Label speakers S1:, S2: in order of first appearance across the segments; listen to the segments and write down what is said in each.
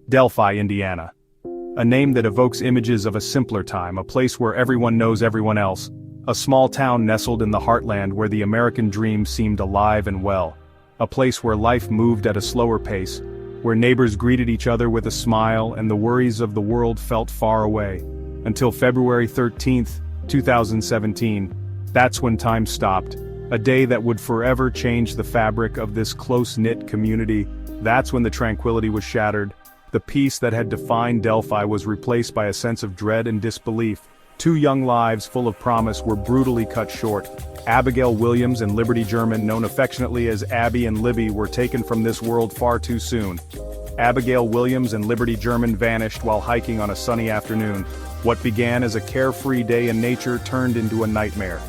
S1: Delphi, Indiana. A name that evokes images of a simpler time, a place where everyone knows everyone else. A small town nestled in the heartland where the American dream seemed alive and well. A place where life moved at a slower pace, where neighbors greeted each other with a smile and the worries of the world felt far away. Until February 13th, 2017, that's when time stopped. A day that would forever change the fabric of this close-knit community. That's when the tranquility was shattered. The peace that had defined Delphi was replaced by a sense of dread and disbelief. Two young lives full of promise were brutally cut short. Abigail Williams and Liberty German, known affectionately as Abby and Libby, were taken from this world far too soon. Abigail Williams and Liberty German vanished while hiking on a sunny afternoon. What began as a carefree day in nature turned into a nightmare.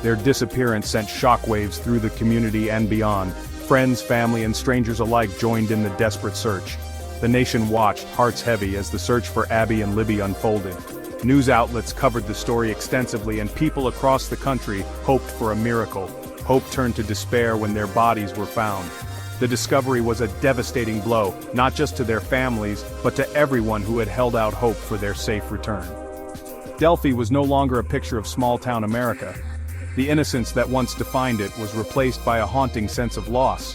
S1: Their disappearance sent shockwaves through the community and beyond. Friends, family, and strangers alike joined in the desperate search. The nation watched, hearts heavy, as the search for Abby and Libby unfolded. News outlets covered the story extensively, and people across the country hoped for a miracle. Hope turned to despair when their bodies were found. The discovery was a devastating blow, not just to their families, but to everyone who had held out hope for their safe return. Delphi was no longer a picture of small-town America. The innocence that once defined it was replaced by a haunting sense of loss.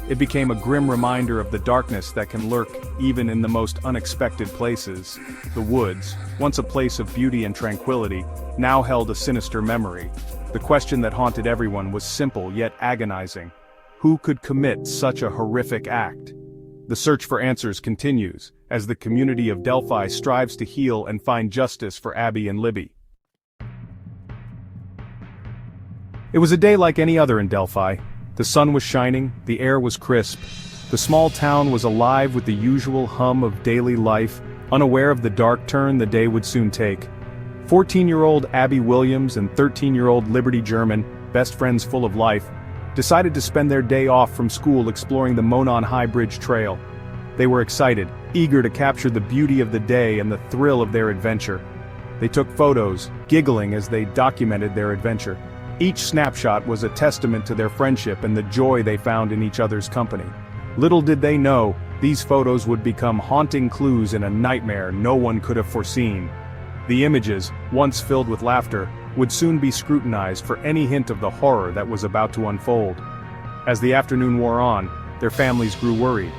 S1: It became a grim reminder of the darkness that can lurk even in the most unexpected places. The woods, once a place of beauty and tranquility, now held a sinister memory. The question that haunted everyone was simple yet agonizing. Who could commit such a horrific act? The search for answers continues, as the community of Delphi strives to heal and find justice for Abby and Libby. It was a day like any other in Delphi. The sun was shining, the air was crisp. The small town was alive with the usual hum of daily life, unaware of the dark turn the day would soon take. 14-year-old Abby Williams and 13-year-old Liberty German, best friends full of life, decided to spend their day off from school exploring the Monon High Bridge Trail. They were excited, eager to capture the beauty of the day and the thrill of their adventure. They took photos, giggling as they documented their adventure. Each snapshot was a testament to their friendship and the joy they found in each other's company. Little did they know, these photos would become haunting clues in a nightmare no one could have foreseen. The images, once filled with laughter, would soon be scrutinized for any hint of the horror that was about to unfold. As the afternoon wore on, their families grew worried.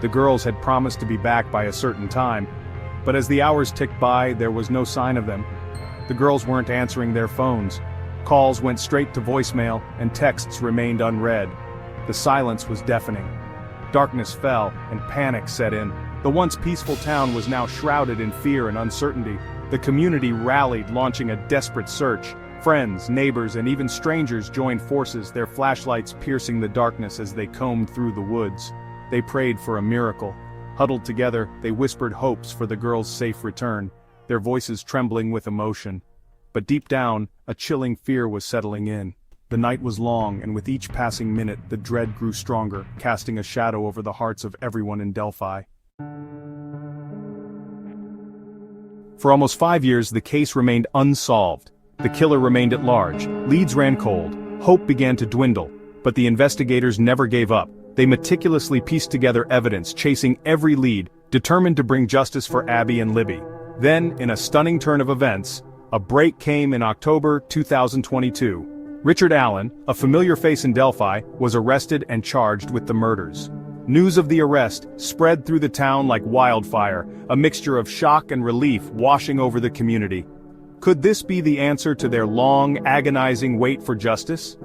S1: The girls had promised to be back by a certain time, but as the hours ticked by, there was no sign of them. The girls weren't answering their phones. Calls went straight to voicemail, and texts remained unread. The silence was deafening. Darkness fell, and panic set in. The once peaceful town was now shrouded in fear and uncertainty. The community rallied, launching a desperate search. Friends, neighbors, and even strangers joined forces, their flashlights piercing the darkness as they combed through the woods. They prayed for a miracle. Huddled together, they whispered hopes for the girls' safe return, their voices trembling with emotion. But deep down, a chilling fear was settling in. The night was long, and with each passing minute, the dread grew stronger, casting a shadow over the hearts of everyone in Delphi. For almost 5 years, the case remained unsolved. The killer remained at large. Leads ran cold. Hope began to dwindle. But the investigators never gave up. They meticulously pieced together evidence, chasing every lead, determined to bring justice for Abby and Libby. Then, in a stunning turn of events, a break came in October 2022. Richard Allen, a familiar face in Delphi, was arrested and charged with the murders. News of the arrest spread through the town like wildfire, a mixture of shock and relief washing over the community. Could this be the answer to their long, agonizing wait for justice?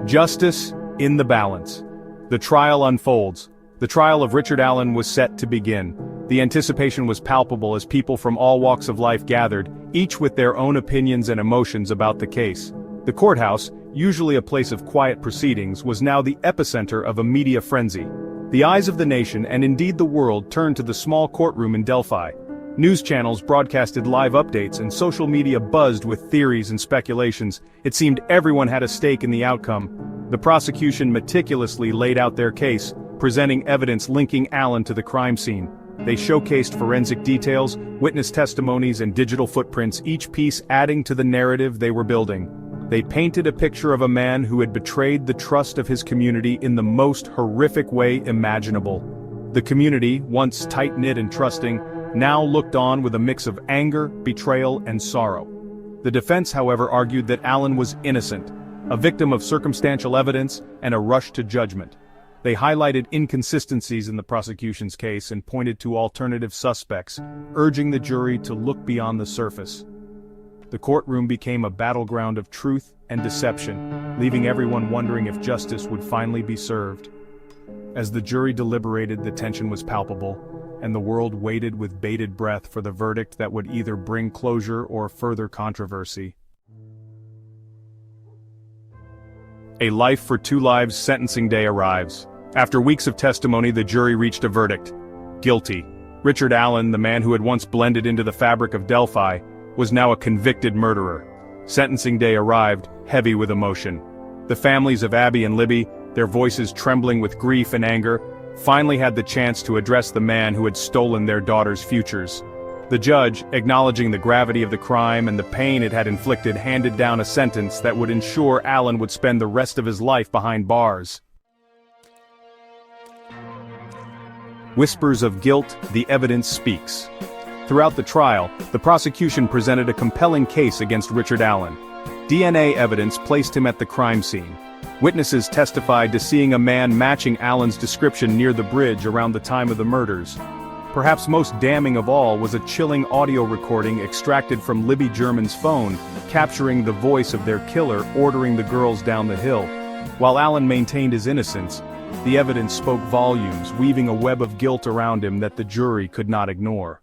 S1: Justice in the balance. The trial unfolds. The trial of Richard Allen was set to begin. The anticipation was palpable as people from all walks of life gathered, each with their own opinions and emotions about the case. The courthouse, usually a place of quiet proceedings, was now the epicenter of a media frenzy. The eyes of the nation, and indeed the world, turned to the small courtroom in Delphi. News channels broadcasted live updates, and social media buzzed with theories and speculations. It seemed everyone had a stake in the outcome. The prosecution meticulously laid out their case, presenting evidence linking Allen to the crime scene. They showcased forensic details, witness testimonies, and digital footprints, each piece adding to the narrative they were building. They painted a picture of a man who had betrayed the trust of his community in the most horrific way imaginable. The community, once tight-knit and trusting, now looked on with a mix of anger, betrayal, and sorrow. The defense, however, argued that Allen was innocent, a victim of circumstantial evidence and a rush to judgment. They highlighted inconsistencies in the prosecution's case and pointed to alternative suspects, urging the jury to look beyond the surface. The courtroom became a battleground of truth and deception, leaving everyone wondering if justice would finally be served. As the jury deliberated, the tension was palpable, and the world waited with bated breath for the verdict that would either bring closure or further controversy. A life for 2 lives sentencing day arrives. After weeks of testimony, the jury reached a verdict. Guilty. Richard Allen, the man who had once blended into the fabric of Delphi, was now a convicted murderer. Sentencing day arrived, heavy with emotion. The families of Abby and Libby, their voices trembling with grief and anger, finally had the chance to address the man who had stolen their daughters' futures. The judge, acknowledging the gravity of the crime and the pain it had inflicted, handed down a sentence that would ensure Allen would spend the rest of his life behind bars. Whispers of guilt, the evidence speaks. Throughout the trial, the prosecution presented a compelling case against Richard Allen. DNA evidence placed him at the crime scene. Witnesses testified to seeing a man matching Allen's description near the bridge around the time of the murders. Perhaps most damning of all was a chilling audio recording extracted from Libby German's phone, capturing the voice of their killer ordering the girls down the hill. While Allen maintained his innocence, the evidence spoke volumes, weaving a web of guilt around him that the jury could not ignore.